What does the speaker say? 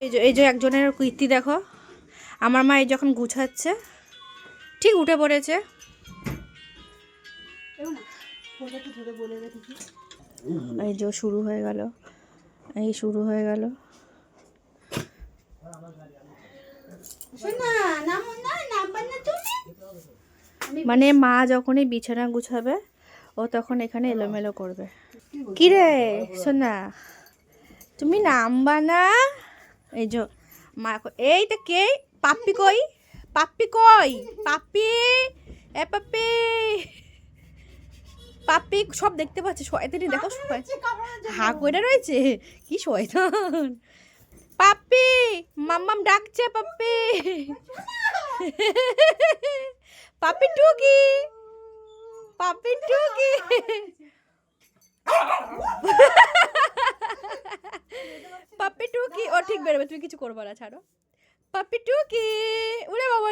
এই যে একজনের কীর্তি দেখো, আমার মা এই যখন গুছাচ্ছে ঠিক উঠে পড়েছে। এই যে শুরু হয়ে গেল, এই শুরু হয়ে গেল। মানে মা যখনই বিছানা গুছাবে ও তখন এখানে এলোমেলো করবে। কিরে সোনা, তুমি নামবা না? এই যে মা, এইটা কে? পাপ্পি কই? পাপ্পি কই? পাপ্পি, এ পাপ্পি, পাপ্পি সব দেখতে পাচ্ছে। শয়তানি দেখো, হা কইরা রয়েছে, কি শয়তান। পাপ্পি, মাম্মাম ডাকছে পাপ্পি। পাপ্পি টুকি, পাপ্পি টুকি। পাপ্পি টুকি, ও ঠিক বেরোবে, তুমি কিছু করবো না, ছাড়ো। পাপ্পি টুকি, উড়ে বাবা